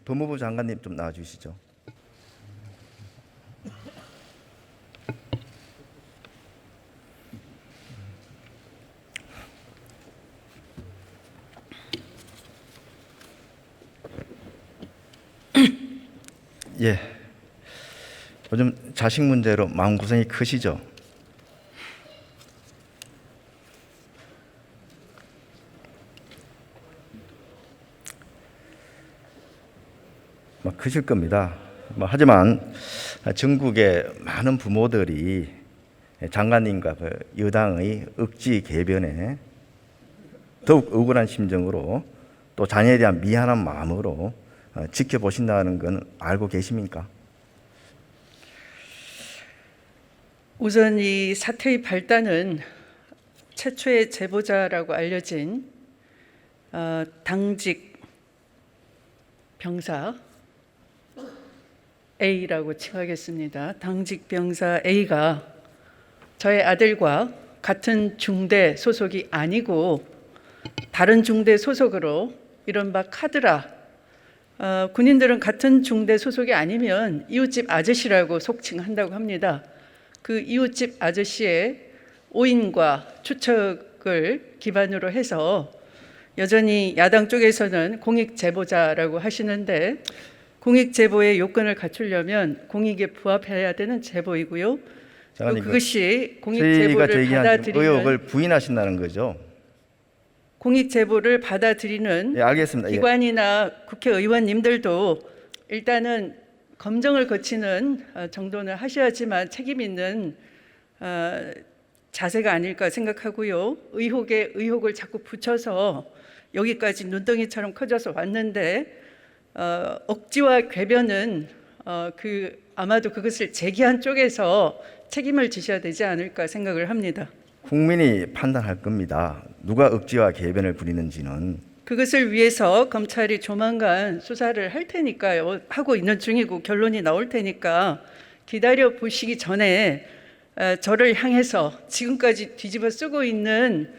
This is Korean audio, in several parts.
법무부 장관님 좀 나와 주시죠. 예. 요즘 자식 문제로 마음고생이 크시죠? 크실 겁니다. 하지만 전국의 많은 부모들이 장관님과 그 여당의 억지 개변에 더욱 억울한 심정으로 또 자녀에 대한 미안한 마음으로 지켜보신다는 건 알고 계십니까? 우선 이 사태의 발단은 최초의 제보자라고 알려진 당직 병사 A라고 칭하겠습니다. 당직 병사 A가 저의 아들과 같은 중대 소속이 아니고 다른 중대 소속으로 이른바 카드라, 군인들은 같은 중대 소속이 아니면 이웃집 아저씨라고 속칭한다고 합니다. 그 이웃집 아저씨의 오인과 추측을 기반으로 해서 여전히 야당 쪽에서는 공익 제보자라고 하시는데, 공익 제보의 요건을 갖추려면 공익에 부합해야 되는 제보이고요. 또 그것이 공익 제보를 받아들이는 의혹을 부인하신다는 거죠. 공익 제보를 받아들이는 예, 알겠습니다. 기관이나 국회의원님들도 일단은 검증을 거치는 정도는 하셔야지만 책임 있는 자세가 아닐까 생각하고요. 의혹에 의혹을 자꾸 붙여서 여기까지 눈덩이처럼 커져서 왔는데 억지와 궤변은 아마도 그것을 제기한 쪽에서 책임을 지셔야 되지 않을까 생각을 합니다. 국민이 판단할 겁니다. 누가 억지와 궤변을 부리는지는. 그것을 위해서 검찰이 조만간 수사를 할 테니까요. 하고 있는 중이고 결론이 나올 테니까 기다려 보시기 전에 저를 향해서 지금까지 뒤집어 쓰고 있는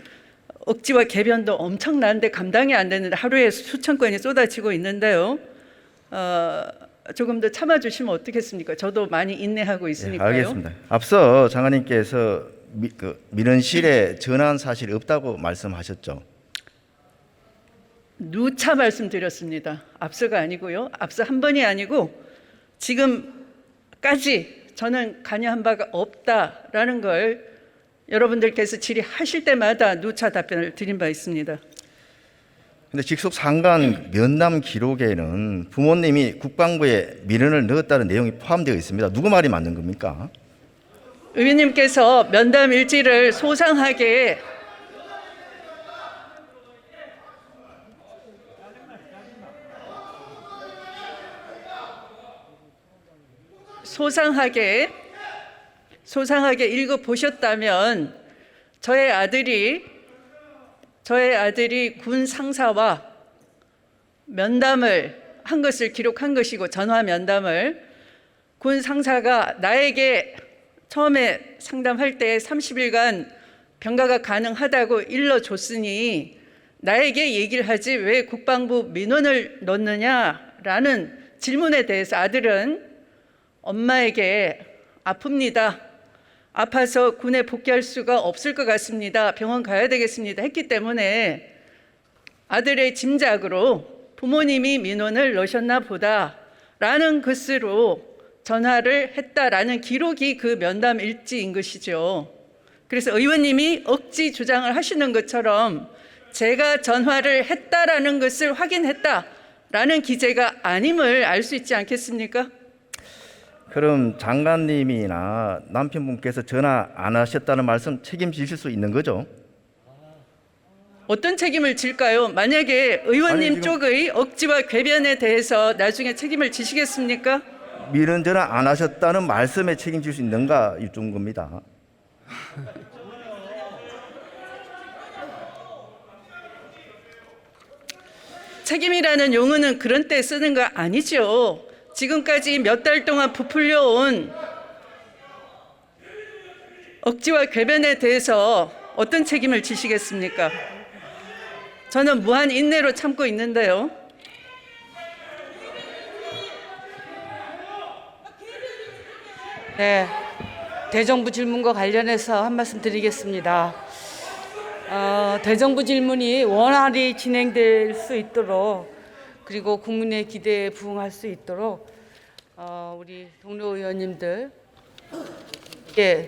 억지와 궤변도 엄청난데 감당이 안 되는데 하루에 수천 건이 쏟아지고 있는데요. 조금 더 참아주시면 어떻겠습니까? 저도 많이 인내하고 있으니까요. 예, 알겠습니다. 앞서 장관님께서 민원실에 전화한 사실이 없다고 말씀하셨죠. 누차 말씀드렸습니다. 앞서가 아니고요. 앞서 한 번이 아니고 지금까지 저는 관여한 바가 없다라는 걸 여러분들께서 질의하실 때마다 누차 답변을 드린 바 있습니다. 근데 직속 상관 면담 기록에는 부모님이 국방부에 민원을 넣었다는 내용이 포함되어 있습니다. 누구 말이 맞는 겁니까? 의원님께서 면담 일지를 소상하게 읽어보셨다면 저의 아들이 군 상사와 면담을 한 것을 기록한 것이고, 전화 면담을 군 상사가 나에게 처음에 상담할 때 30일간 병가가 가능하다고 일러줬으니 나에게 얘기를 하지 왜 국방부 민원을 넣느냐라는 질문에 대해서 아들은 엄마에게 아픕니다. 아파서 군에 복귀할 수가 없을 것 같습니다. 병원 가야 되겠습니다. 했기 때문에 아들의 짐작으로 부모님이 민원을 넣으셨나 보다라는 것으로 전화를 했다라는 기록이 그 면담 일지인 것이죠. 그래서 의원님이 억지 주장을 하시는 것처럼 제가 전화를 했다라는 것을 확인했다라는 기재가 아님을 알 수 있지 않겠습니까? 그럼 장관님이나 남편분께서 전화 안 하셨다는 말씀 책임지실 수 있는 거죠? 어떤 책임을 질까요? 만약에 의원님 쪽의 억지와 궤변에 대해서 나중에 책임을 지시겠습니까? 민원 전화 안 하셨다는 말씀에 책임질 수 있는가 여쭙는 겁니다. 책임이라는 용어는 그런 때 쓰는 거 아니죠. 지금까지 몇 달 동안 부풀려온 억지와 궤변에 대해서 어떤 책임을 지시겠습니까? 저는 무한 인내로 참고 있는데요. 네, 대정부 질문과 관련해서 한 말씀 드리겠습니다. 대정부 질문이 원활히 진행될 수 있도록 그리고 국민의 기대에 부응할 수 있도록 우리 동료 의원님들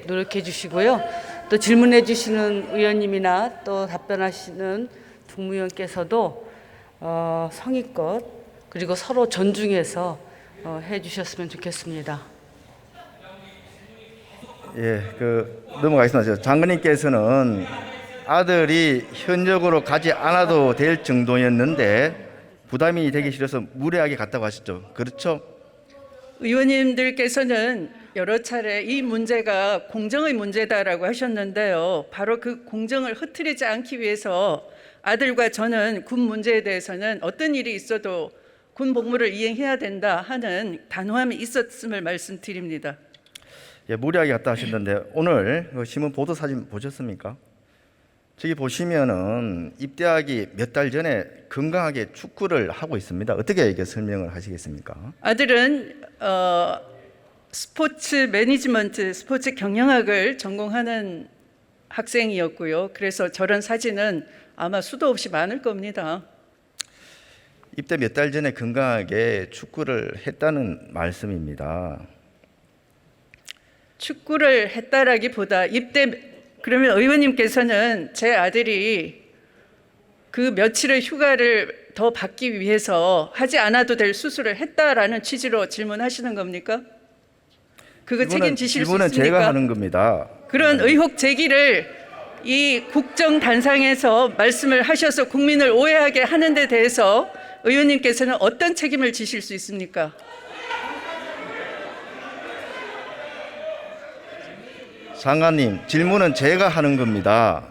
노력해 주시고요. 또 질문해 주시는 의원님이나 또 답변하시는 국무위원께서도 성의껏 그리고 서로 존중해서 해 주셨으면 좋겠습니다. 예, 넘어가겠습니다. 장관님께서는 아들이 현역으로 가지 않아도 될 정도였는데 부담이 되기 싫어서 무례하게 갔다고 하셨죠. 그렇죠? 의원님들께서는 여러 차례 이 문제가 공정의 문제다라고 하셨는데요. 바로 그 공정을 흐트리지 않기 위해서 아들과 저는 군 문제에 대해서는 어떤 일이 있어도 군 복무를 이행해야 된다 하는 단호함이 있었음을 말씀드립니다. 예, 무리하게 갔다 하셨는데 오늘 신문 보도 사진 보셨습니까? 저기 보시면은 입대하기 몇 달 전에 건강하게 축구를 하고 있습니다. 어떻게 이게 설명을 하시겠습니까? 아들은 스포츠 매니지먼트, 스포츠 경영학을 전공하는 학생이었고요. 그래서 저런 사진은 아마 수도 없이 많을 겁니다. 입대 몇 달 전에 건강하게 축구를 했다는 말씀입니다. 축구를 했다라기보다 그러면 의원님께서는 제 아들이 그 며칠의 휴가를 더 받기 위해서 하지 않아도 될 수술을 했다라는 취지로 질문하시는 겁니까? 그거 책임지실 수 질문은 있습니까? 제가 하는 겁니다. 그런 의혹 제기를 이 국정단상에서 말씀을 하셔서 국민을 오해하게 하는 데 대해서 의원님께서는 어떤 책임을 지실 수 있습니까? 장관님, 질문은 제가 하는 겁니다.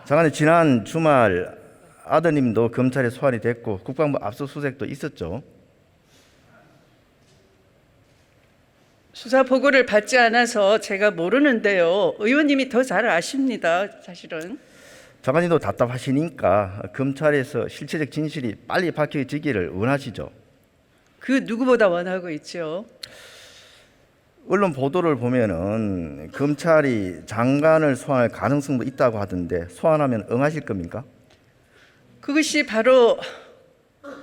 장관님, 지난 주말 아드님도 검찰에 소환이 됐고 국방부 압수수색도 있었죠. 수사 보고를 받지 않아서 제가 모르는데요. 의원님이 더 잘 아십니다. 사실은. 장관님도 답답하시니까 검찰에서 실체적 진실이 빨리 밝혀지기를 원하시죠. 그 누구보다 원하고 있죠. 언론 보도를 보면은 검찰이 장관을 소환할 가능성도 있다고 하던데 소환하면 응하실 겁니까? 그것이 바로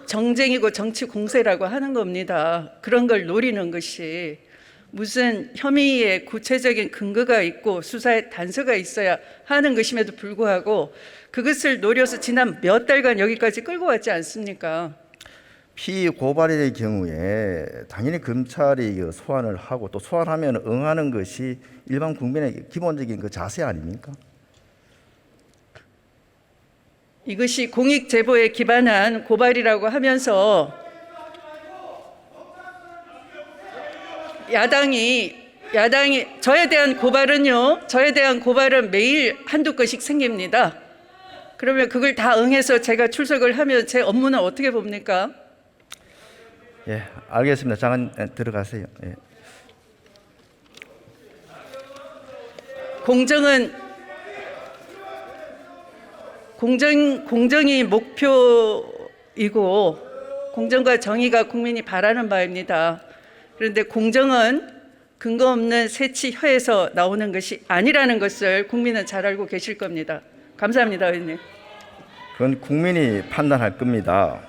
정쟁이고 정치 공세라고 하는 겁니다. 그런 걸 노리는 것이 무슨 혐의에 구체적인 근거가 있고 수사에 단서가 있어야 하는 것임에도 불구하고 그것을 노려서 지난 몇 달간 여기까지 끌고 왔지 않습니까? 피고발의 경우에 당연히 검찰이 소환을 하고 또 소환하면 응하는 것이 일반 국민의 기본적인 그 자세 아닙니까? 이것이 공익 제보에 기반한 고발이라고 하면서 야당이 저에 대한 고발은 매일 한두 건씩 생깁니다. 그러면 그걸 다 응해서 제가 출석을 하면 제 업무는 어떻게 봅니까? 예, 알겠습니다. 장관 들어가세요. 예. 공정이 목표이고 공정과 정의가 국민이 바라는 바입니다. 그런데 공정은 근거 없는 새치혀에서 나오는 것이 아니라는 것을 국민은 잘 알고 계실 겁니다. 감사합니다, 의원님. 그건 국민이 판단할 겁니다.